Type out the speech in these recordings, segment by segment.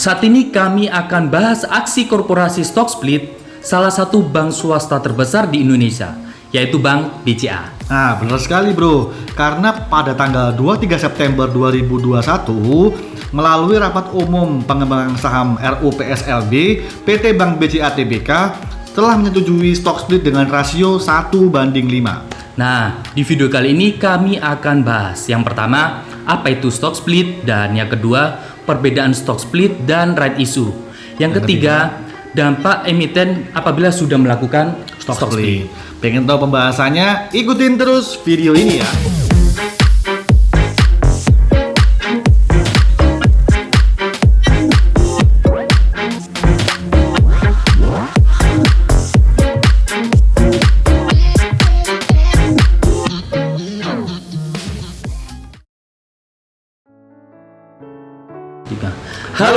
Saat ini kami akan bahas aksi korporasi stock split salah satu bank swasta terbesar di Indonesia, yaitu Bank BCA. Nah, benar sekali bro, karena pada tanggal 23 September 2021 melalui rapat umum pengembangan saham RUPSLB, PT Bank BCA Tbk telah menyetujui stock split dengan rasio 1:5. Nah, di video kali ini kami akan bahas yang pertama, apa itu stock split, dan yang kedua, perbedaan stock split dan right issue. Yang ketiga, dampak emiten apabila sudah melakukan stock split. Pengen tahu pembahasannya? Ikutin terus video ini ya.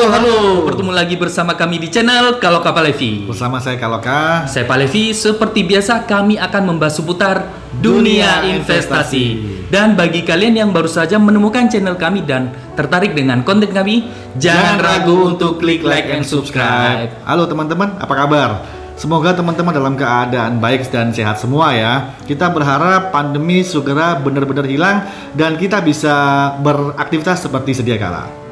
Halo, bertemu lagi bersama kami di channel Kaloka Palevi. Bersama saya Kaloka. Saya Palevi, seperti biasa kami akan membahas seputar dunia investasi. Dan bagi kalian yang baru saja menemukan channel kami dan tertarik dengan konten kami, jangan ragu untuk klik like and subscribe. Halo teman-teman, apa kabar? Semoga teman-teman dalam keadaan baik dan sehat semua ya. Kita berharap pandemi segera benar-benar hilang dan kita bisa beraktivitas seperti sedia kala.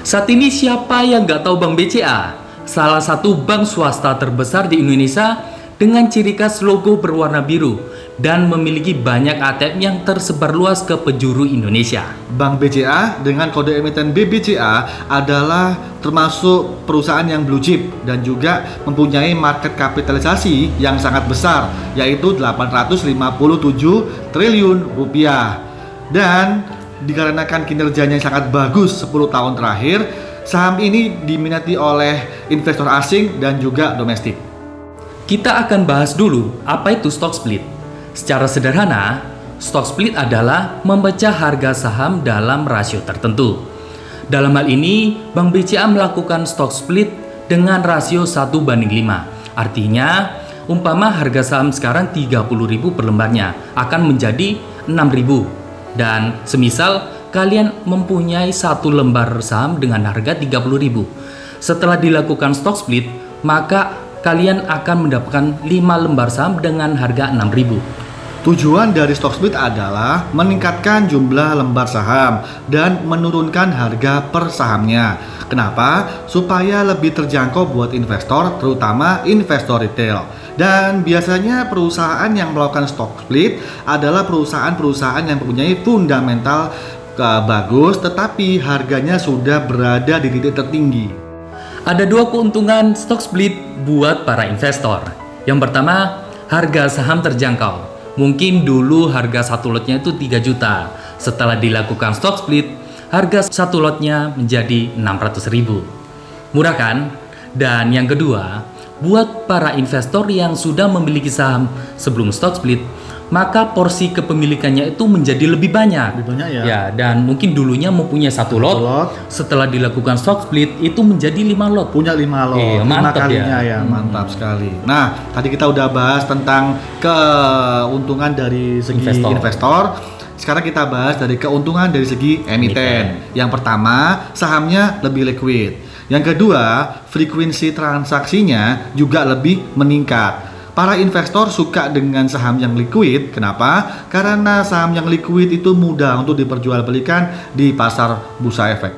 Saat ini siapa yang nggak tahu Bank BCA? Salah satu bank swasta terbesar di Indonesia dengan ciri khas logo berwarna biru dan memiliki banyak ATM yang tersebar luas ke penjuru Indonesia. Bank BCA dengan kode emiten BBCA adalah termasuk perusahaan yang blue chip dan juga mempunyai market kapitalisasi yang sangat besar, yaitu 857 triliun rupiah. Dan dikarenakan kinerjanya yang sangat bagus 10 tahun terakhir, saham ini diminati oleh investor asing dan juga domestik. Kita akan bahas dulu apa itu stock split. Secara sederhana, stock split adalah memecah harga saham dalam rasio tertentu. Dalam hal ini, Bank BCA melakukan stock split dengan rasio 1:5. Artinya, umpama harga saham sekarang 30.000 per lembarnya akan menjadi 6.000. Dan semisal kalian mempunyai satu lembar saham dengan harga 30.000. Setelah dilakukan stock split, maka kalian akan mendapatkan 5 lembar saham dengan harga 6.000. Tujuan dari stock split adalah meningkatkan jumlah lembar saham dan menurunkan harga per sahamnya. Kenapa? Supaya lebih terjangkau buat investor, terutama investor retail. Dan biasanya perusahaan yang melakukan stock split adalah perusahaan-perusahaan yang mempunyai fundamental bagus, tetapi harganya sudah berada di titik tertinggi. Ada dua keuntungan stock split buat para investor. Yang pertama, harga saham terjangkau. Mungkin dulu harga satu lotnya itu 3 juta. Setelah dilakukan stock split, harga satu lotnya menjadi 600.000. Murah kan? Dan yang kedua, buat para investor yang sudah memiliki saham sebelum stock split, maka porsi kepemilikannya itu menjadi lebih banyak. Lebih banyak ya? Ya, dan mungkin dulunya mempunyai satu lot. Setelah dilakukan stock split itu menjadi 5 lot. Punya 5 lot. Mantap 5 kalinya ya. Mantap sekali. Nah, tadi kita udah bahas tentang keuntungan dari segi investor. Sekarang kita bahas dari keuntungan dari segi emiten. Yang pertama, sahamnya lebih liquid. Yang kedua, frekuensi transaksinya juga lebih meningkat. Para investor suka dengan saham yang liquid. Kenapa? Karena saham yang liquid itu mudah untuk diperjualbelikan di pasar bursa efek.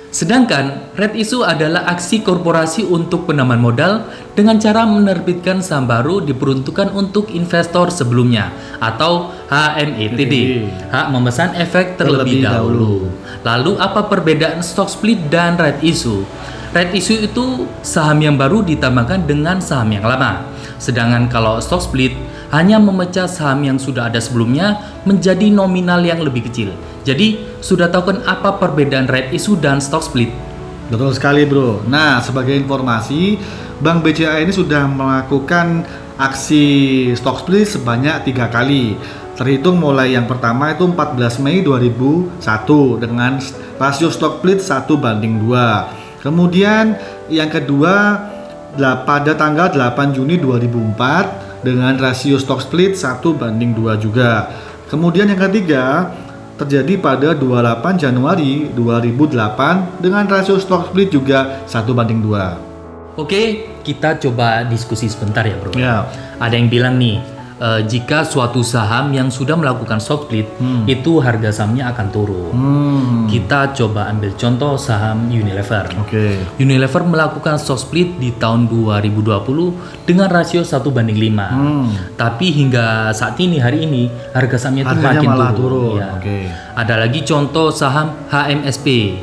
Sedangkan red issue adalah aksi korporasi untuk penambahan modal dengan cara menerbitkan saham baru diperuntukkan untuk investor sebelumnya atau HMETD, hak memesan efek terlebih dahulu. Lalu apa perbedaan stock split dan red issue? Red issue itu saham yang baru ditambahkan dengan saham yang lama. Sedangkan kalau stock split hanya memecah saham yang sudah ada sebelumnya menjadi nominal yang lebih kecil. Jadi, sudah tahu kan apa perbedaan red issue dan stock split? Betul sekali bro. Nah, sebagai informasi, Bank BCA ini sudah melakukan aksi stock split sebanyak 3 kali. Terhitung mulai yang pertama itu 14 Mei 2001 dengan rasio stock split 1:2. Kemudian yang kedua pada tanggal 8 Juni 2004 dengan rasio stock split 1:2 juga. Kemudian yang ketiga terjadi pada 28 Januari 2008 dengan rasio stock split juga 1:2. Oke, kita coba diskusi sebentar ya bro. Ya. Ada yang bilang nih, jika suatu saham yang sudah melakukan stock split, itu harga sahamnya akan turun. Kita coba ambil contoh saham Unilever. Oke. Unilever melakukan stock split di tahun 2020 dengan rasio 1:5. Tapi hingga saat ini, hari ini, harga sahamnya itu Harganya makin malah turun. turun. Ya. Oke. Ada lagi contoh saham HMSP.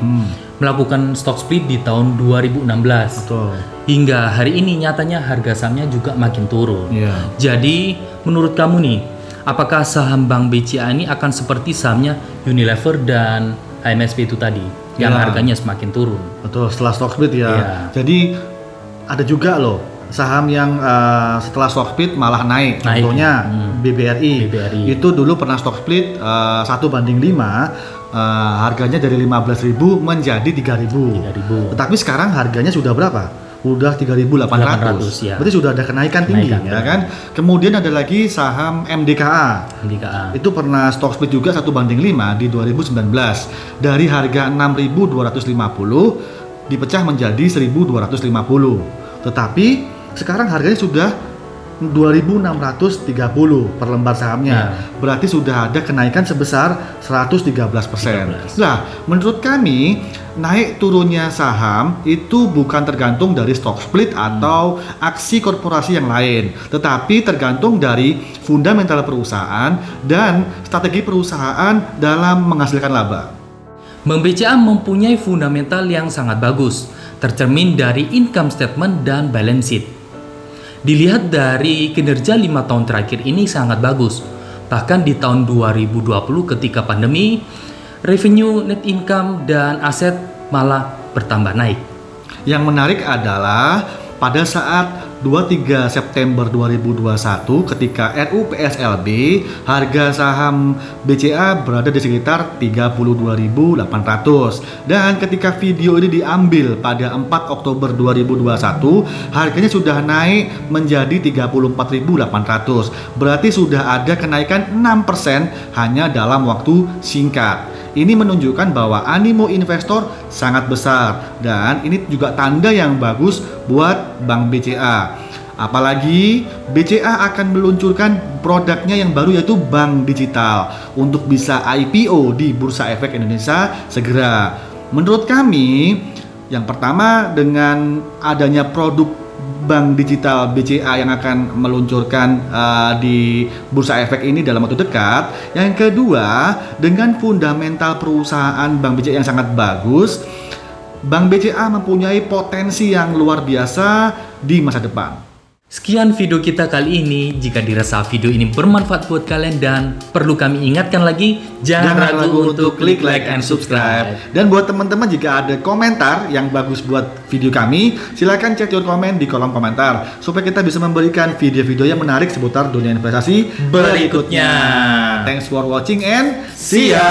Melakukan stock split di tahun 2016. Betul. Hingga hari ini nyatanya harga sahamnya juga makin turun. Iya. Jadi menurut kamu nih, apakah saham Bank BCA ini akan seperti sahamnya Unilever dan HMSP itu tadi yang Ya. harganya semakin turun? Betul, setelah stock split ya. Iya. Jadi ada juga loh saham yang setelah stock split malah naik. Naik. Contohnya BBRI. BBRI. Itu dulu pernah stock split 1:5, harganya dari 15.000 menjadi 3.000. 3.000. Tetapi sekarang harganya sudah berapa? Udah 3.800. 800, ya. Berarti sudah ada kenaikan tinggi, Kenaikan, ya kan? Kemudian ada lagi saham MDKA. MDKA. Itu pernah stock split juga 1:5 di 2019. Dari harga 6.250 dipecah menjadi 1.250. Tetapi sekarang harganya sudah 2.630 per lembar sahamnya. Berarti sudah ada kenaikan sebesar 113%. Nah, menurut kami naik turunnya saham itu bukan tergantung dari stock split atau aksi korporasi yang lain, tetapi tergantung dari fundamental perusahaan dan strategi perusahaan dalam menghasilkan laba. Bank BCA mempunyai fundamental yang sangat bagus, tercermin dari income statement dan balance sheet. Dilihat dari kinerja 5 tahun terakhir ini sangat bagus. Bahkan di tahun 2020 ketika pandemi, revenue, net income, dan aset malah bertambah naik. Yang menarik adalah pada saat 23 September 2021 ketika RUU PSLB, harga saham BCA berada di sekitar 32.800, dan ketika video ini diambil pada 4 Oktober 2021 harganya sudah naik menjadi 34.800. Berarti sudah ada kenaikan 6% hanya dalam waktu singkat. Ini menunjukkan bahwa animo investor sangat besar dan ini juga tanda yang bagus buat Bank BCA. Apalagi BCA akan meluncurkan produknya yang baru yaitu bank digital untuk bisa IPO di Bursa Efek Indonesia segera. Menurut kami, yang pertama dengan adanya produk bank digital BCA yang akan meluncurkan di Bursa Efek ini dalam waktu dekat. Yang kedua, dengan fundamental perusahaan Bank BCA yang sangat bagus, Bank BCA mempunyai potensi yang luar biasa di masa depan. Sekian video kita kali ini. Jika dirasa video ini bermanfaat buat kalian dan perlu kami ingatkan lagi, jangan ragu untuk klik like and subscribe. Dan buat teman-teman, jika ada komentar yang bagus buat video kami, silakan cek your comment di kolom komentar supaya kita bisa memberikan video-video yang menarik seputar dunia investasi berikutnya. Thanks for watching and see ya.